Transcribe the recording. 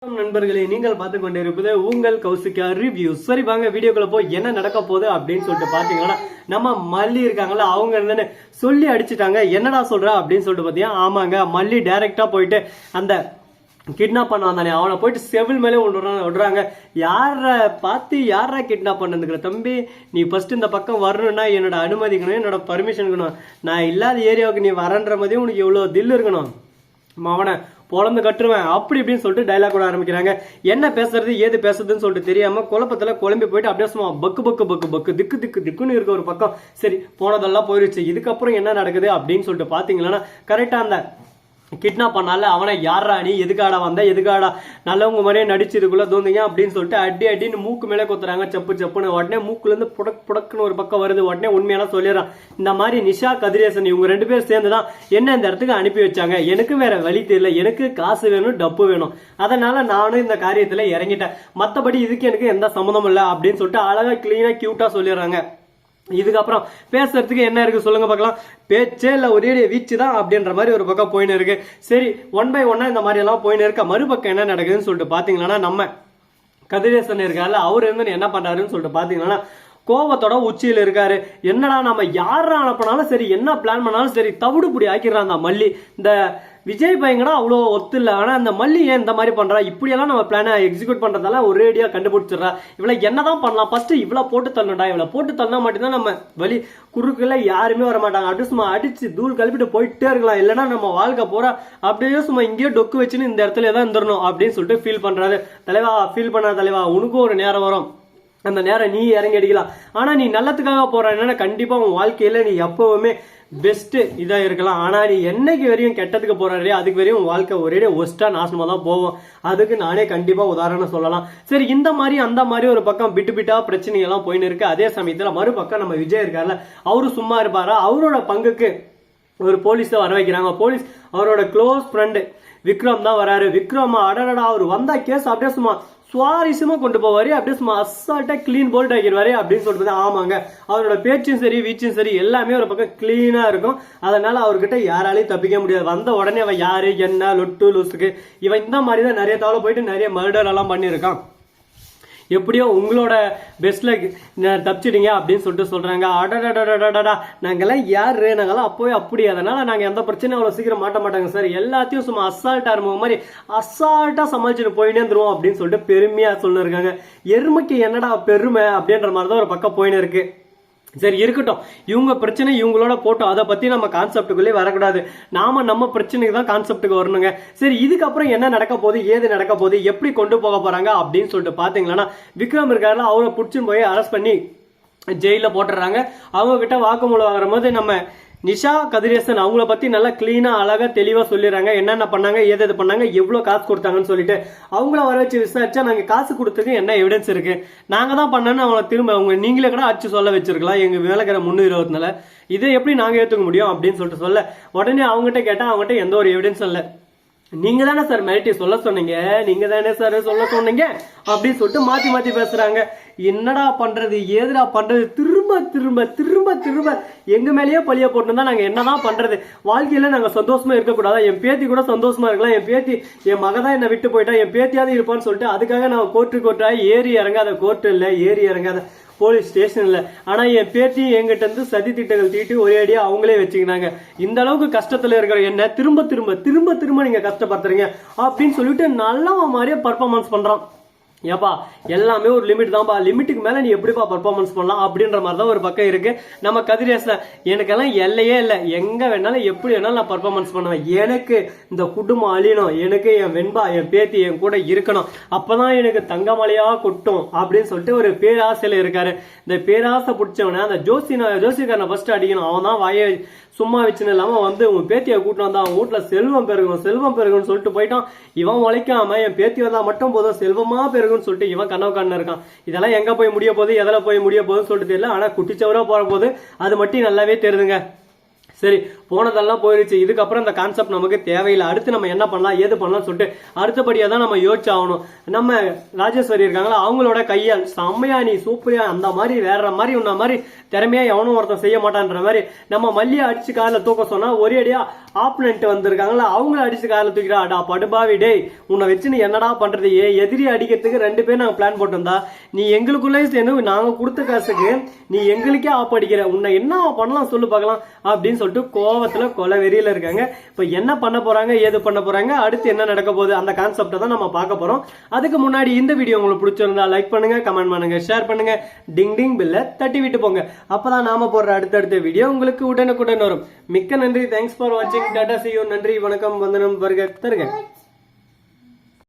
நண்பர்களே, நீங்கள் பார்த்து கொண்டிருப்பது உங்கள் கௌசிகா ரிவ்யூ. சரி வாங்க வீடியோக்குள்ள போய் என்ன நடக்க போகுது அப்படின்னு சொல்லிட்டு பாத்தீங்கன்னா, நம்ம மல்லி இருக்காங்களா, அவங்க இருந்துன்னு சொல்லி அடிச்சுட்டாங்க. என்னடா சொல்ற அப்படின்னு சொல்லிட்டு பாத்தீங்கன்னா, ஆமாங்க, மல்லி டைரக்டா போயிட்டு அந்த கிட்னாப் பண்ண வந்தானே அவனை போயிட்டு செவில் மேலே விடுறாங்க. யார கிட்னாப் பண்ணதுக்குற தம்பி, நீ ஃபர்ஸ்ட் இந்த பக்கம் வரணும்னா என்னோட அனுமதிக்கணும், என்னோட பர்மிஷன் இருக்கணும். நான் இல்லாத ஏரியாவுக்கு நீ வரன்ற மாதிரியும் உனக்கு எவ்வளவு தில் இருக்கணும். அவனை பொழந்து கட்டுருவேன் அப்படி இப்படின்னு சொல்லிட்டு டைலாக் கூட ஆரம்பிக்கிறாங்க. என்ன பேசுறது ஏது பேசுறதுன்னு சொல்லிட்டு தெரியாம குழப்பத்துல குழம்பி போயிட்டு அப்படியே சும்மா பக்கு பக்கு பக்கு பக்கு திக்கு திக்கு திக்குன்னு இருக்க ஒரு பக்கம். சரி போனதெல்லாம் போயிருச்சு, இதுக்கப்புறம் என்ன நடக்குது அப்படின்னு சொல்லிட்டு பாத்தீங்கன்னா, கரெக்டா அந்த கிட்னாப் பண்ணால அவனை யாரா நீ எதுக்காடா வந்த, எதுக்காடா நல்லவங்க மாதிரியே நடிச்சதுக்குள்ள தோந்தீங்க அப்படின்னு சொல்லிட்டு அடி அடின்னு மூக்கு மேலே கொத்துறாங்க. செப்பு செப்புன்னு உடனே மூக்குல இருந்து புடக் புடக்குன்னு ஒரு பக்கம் வருது. உடனே உண்மையெல்லாம் சொல்லிடுறான். இந்த மாதிரி நிஷா கதிரேசன் இவங்க ரெண்டு பேரும் சேர்ந்துதான் என்ன இந்த இடத்துக்கு அனுப்பி வச்சாங்க. எனக்கு வேற வழி தெரியல, எனக்கு காசு வேணும், டப்பு வேணும், அதனால நானும் இந்த காரியத்துல இறங்கிட்டேன். மத்தபடி இதுக்கு எனக்கு எந்த சம்மந்தம் இல்லை அப்படின்னு சொல்லிட்டு அழகா கிளீனா கியூட்டா சொல்லிடுறாங்க. இதுக்கப்புறம் பேசுறதுக்கு என்ன இருக்கு சொல்லுங்க பார்க்கலாம். பேச்சே இல்ல, ஒரே வீச்சு தான் அப்படின்ற மாதிரி ஒரு பக்கம் போயின்னு இருக்கு. சரி ஒன் பை ஒன்னா இந்த மாதிரி எல்லாம் போயின்னு இருக்க. மறுபக்கம் என்ன நடக்குதுன்னு சொல்லிட்டு பாத்தீங்கன்னா, நம்ம கதிரேசன் இருக்காருல்ல, அவர் இருந்து என்ன பண்றாருன்னு சொல்லிட்டு பாத்தீங்கன்னா, கோபத்தோட உச்சியில் இருக்காரு. என்னடா நம்ம யார அனுப்பினாலும் சரி, என்ன பிளான் பண்ணாலும் சரி, தவிடுபுடி ஆக்கிடுறான் அந்த மல்லி. இந்த விஜய் பையங்கடா அவ்வளோ ஒத்து இல்லை, ஆனா அந்த மல்லி ஏன் இந்த மாதிரி பண்றா, இப்படியெல்லாம் நம்ம பிளானை எக்ஸிக்யூட் பண்றதால ஒரேடியா கண்டுபிடிச்சிடறா. இவளை என்னதான் பண்ணலாம், ஃபர்ஸ்ட் இவ்வளோ போட்டு தள்ளணும்டா, இவளை போட்டு தள்ளனா மட்டும்தான் நம்ம வழி குறுக்குல யாருமே வர மாட்டாங்க. அப்படியே சும்மா அடிச்சு தூள் கழிப்பிட்டு போயிட்டே இருக்கலாம். இல்லைன்னா நம்ம வாழ்க்கை போறா அப்படியே சும்மா இங்கேயே டொக்கு வச்சுன்னு இந்த இடத்துல தான் இருந்துடணும் அப்படின்னு சொல்லிட்டு ஃபீல் பண்றாரு. தலைவா ஃபீல் பண்ண தலைவா, உனக்கும் ஒரு நேரம் வரும், அந்த நேரம் நீ இறங்கி அடிக்கலாம். ஆனா நீ நல்லத்துக்காக போறன்னா கண்டிப்பா உன் வாழ்க்கையில நீ எப்பவுமே பெஸ்ட் இதா இருக்கலாம். ஆனா நீ என்னைக்கு வரையும் கெட்டதுக்கு போறாரு, அதுக்கு வரையும் உன் வாழ்க்கை ஒரே ஒஸ்டா நாசமா தான் போவோம். அதுக்கு நானே கண்டிப்பா உதாரணம் சொல்லலாம். சரி இந்த மாதிரி அந்த மாதிரி ஒரு பக்கம் பிட்டு பிட்டா பிரச்சனை எல்லாம் போயின்னு இருக்கு. அதே சமயத்துல மறுபக்கம் நம்ம விஜய் இருக்காருல்ல, அவரு சும்மா இருப்பாரா, அவரோட பங்குக்கு ஒரு போலீஸ வர வைக்கிறாங்க. போலீஸ் அவரோட க்ளோஸ் ஃப்ரெண்டு விக்ரம் தான் வராரு. விக்ரம் அடடா அவர் வந்தா கேஸ் அப்படியே சும்மா சுவாரஸ்யமா கொண்டு போவாரு, அப்படியே சும்மா அசால்ட்டா கிளீன் போல்ட் ஆகிடுவாரு அப்படின்னு சொல்லிட்டு. ஆமாங்க, அவரோட பேச்சும் சரி வீச்சும் சரி எல்லாமே ஒரு பக்கம் கிளீனா இருக்கும். அதனால அவர்கிட்ட யாராலையும் தப்பிக்க முடியாது. வந்த உடனே அவன் யாரு என்ன லொட்டு லூசுக்கு இவன் இந்த மாதிரி தான் நிறைய தவளை போயிட்டு நிறைய மர்டர் எல்லாம் பண்ணியிருக்கான். எப்படியோ உங்களோட பெஸ்ட்ல தப்பிச்சிடுங்க அப்படின்னு சொல்லிட்டு சொல்றாங்க. அடடா நாங்கெல்லாம் யாரு, நாங்கெல்லாம் அப்போவே அப்படி, அதனால நாங்க எந்த பிரச்சனையும் அவ்வளவு சீக்கிரம் மாட்ட மாட்டாங்க சார், எல்லாத்தையும் சும்மா அசால்ட்டா இருந்த மாதிரி அசால்ட்டா சமாளிச்சுட்டு போயினே இருந்துருவோம் அப்படின்னு சொல்லிட்டு பெருமையா சொல்லிருக்காங்க. எருமைக்கு என்னடா பெருமை அப்படின்ற மாதிரிதான் ஒரு பக்கம் போயின்னு இருக்கு. சரி இருக்கட்டும், இவங்க பிரச்சனை இவங்களோட போட்டோம், அதை பத்தி நம்ம கான்செப்டுக்குள்ளே வரக்கூடாது. நாம நம்ம பிரச்சனைக்கு தான் கான்செப்டுக்கு வரணுங்க. சரி இதுக்கப்புறம் என்ன நடக்க போகுது, ஏது நடக்க போகுது, எப்படி கொண்டு போக போறாங்க அப்படின்னு சொல்லிட்டு பாத்தீங்கன்னா, விக்ரம் இருக்காருல, அவரை பிடிச்சுன்னு போய் அரெஸ்ட் பண்ணி ஜெயில போட்டுறாங்க. அவங்க கிட்ட வாக்குமூலம் வாங்குற போது நம்ம நிஷா கதிரேசன் அவங்கள பத்தி நல்லா கிளீனா அழகா தெளிவா சொல்லிடுறாங்க. என்னென்ன பண்ணாங்க, ஏது பண்ணாங்க, எவ்வளவு காசு கொடுத்தாங்கன்னு சொல்லிட்டு. அவங்கள வர வச்சு விசாரிச்சா நாங்க காசு கொடுத்ததுக்கு என்ன எவிடன்ஸ் இருக்கு, நாங்க தான் பண்ணோன்னு அவங்கள திரும்ப அவங்க நீங்களே கூட அடிச்சு சொல்ல வச்சிருக்கலாம் எங்க வேலைக்கிற 320 இதை எப்படி நாங்க ஏத்துக்க முடியும் அப்படின்னு சொல்லிட்டு சொல்ல. உடனே அவங்ககிட்ட கேட்டா அவங்ககிட்ட எந்த ஒரு எவிடன்ஸும் இல்லை. நீங்க தானே சார் மிரட்டி சொல்ல சொன்னீங்க, நீங்க தானே சார் சொல்ல சொன்னீங்க அப்படின்னு சொல்லிட்டு மாத்தி மாத்தி பேசுறாங்க. என்னடா பண்றது ஏதுடா பண்றது, திரும்ப திரும்ப திரும்ப திரும்ப எங்க மேலேயே பழிய போட்டுருந்தா நாங்க என்னதான் பண்றது, வாழ்க்கையில நாங்க சந்தோஷமா இருக்கக்கூடாதா, என் பேத்தி கூட சந்தோஷமா இருக்கலாம், என் பேத்தி என் மகதான் என்ன விட்டு போயிட்டா, என் பேத்தியாவது இருப்பான்னு சொல்லிட்டு அதுக்காக நான் கோர்ட்டா ஏறி இறங்காத, கோர்ட்டு இல்ல ஏறி இறங்காத போலீஸ் ஸ்டேஷன் இல்ல, ஆனா என் பேத்தி என்கிட்ட இருந்து சதி திட்டங்கள் தீட்டி ஒரே அடியா அவங்களே வச்சுக்கினாங்க. இந்த அளவுக்கு கஷ்டத்துல இருக்கிற என்ன திரும்ப திரும்ப திரும்ப திரும்ப நீங்க கஷ்டப்படுத்துறீங்க அப்படின்னு சொல்லிட்டு நல்ல மாதிரியே பர்ஃபார்மன்ஸ் பண்றான். ஏப்பா எல்லாமே ஒரு லிமிட் தான்ப்பா, லிமிட்டுக்கு மேல நீ எப்படிப்பா பர்ஃபார்மன்ஸ் பண்ணலாம் அப்படின்ற மாதிரி தான் ஒரு பக்கம் இருக்கு. நம்ம கதிரேசன் எனக்கெல்லாம் எல்லையே இல்லை, எங்க வேணாலும் எப்படி வேணாலும் நான் பர்ஃபார்மன்ஸ் பண்ணுவேன், எனக்கு இந்த குடும்பம் அழியணும், எனக்கு என் வெண்பா என் பேத்தி என் கூட இருக்கணும், அப்பதான் எனக்கு தங்கமலையா கொட்டும் அப்படின்னு சொல்லிட்டு ஒரு பேராசையில இருக்காரு. இந்த பேராசை பிடிச்சவன அந்த ஜோசிக்காரனை ஃபர்ஸ்ட் அடிக்கணும். அவன் தான் வாயை சும்மா வச்சுன்னு இல்லாம வந்து உன் பேத்தியை கூட்டிட்டு வந்தா அவன் வீட்டுல செல்வம் பெருகும்னு சொல்லிட்டு போயிட்டான். இவன் உழைக்காம என் பேத்தி வந்தா மட்டும் போதும் செல்வமா பெருகும்னு சொல்லிட்டு இவன் கனவு காண இருக்கான். இதெல்லாம் எங்க போய் முடிய போகுது, எதில் போய் முடிய போகுதுன்னு சொல்லிட்டு தெரியல. ஆனா குட்டிச்சவரா போற போது அது மட்டும் நல்லாவே தெரியுதுங்க. சரி போனதெல்லாம் போயிருச்சு, இதுக்கப்புறம் இந்த கான்செப்ட் நமக்கு தேவையில்லை. அடுத்து நம்ம என்ன பண்ணலாம் ஏது பண்ணலாம் சொல்லிட்டு அடுத்தபடியா தான் நம்ம யோசிச்சு ஆகணும். நம்ம ராஜேஸ்வரி இருக்காங்களா, அவங்களோட கையால் செம்மையா நீ சூப்பரியா அந்த மாதிரி வேற மாதிரி உன்ன மாதிரி திறமையா எவனும் ஒருத்தன் செய்ய மாட்டான்ற மாதிரி நம்ம மல்லியை அடிச்சு காலில் தூக்க சொன்னா ஒரே அடியா ஆப்பனண்ட் வந்திருக்காங்களா அவங்கள அடிச்சு கால தூக்கிறா. அடா படுபாவி டேய், உன்னை வச்சு நீ என்னடா பண்றது? எதிரி அடிக்கிறதுக்கு 2 பேர் நாங்க பிளான் போட்டோம்டா, நீ எங்களுக்குள்ளே சேர்ந்து நாங்க கொடுத்த காசுக்கு நீ எங்களுக்கே ஆப் அடிக்கிற, உன்னை என்ன பண்ணலாம் சொல்லு பார்க்கலாம் அப்படின்னு சொல்லிட்டு கோவத்துல கொலை வெறியில இருக்காங்க. இப்ப என்ன பண்ண போறாங்க, ஏது பண்ண போறாங்க, அடுத்து என்ன நடக்க போகுது, அந்த கான்செப்டை தான் நம்ம பார்க்க போறோம். அதுக்கு முன்னாடி இந்த வீடியோ உங்களுக்கு பிடிச்சிருந்தா லைக் பண்ணுங்க, கமெண்ட் பண்ணுங்க, ஷேர் பண்ணுங்க, டிங் டிங் பில்ல தட்டி விட்டு போங்க. அப்பதான் நாம போடுற அடுத்தடுத்த வீடியோ உங்களுக்கு உடனுக்குடன் வரும். மிக்க நன்றி. தேங்க்ஸ் ஃபார் வாட்சிங். Tata, see you. நன்றி, வணக்கம், வந்தனம், வருக தருக.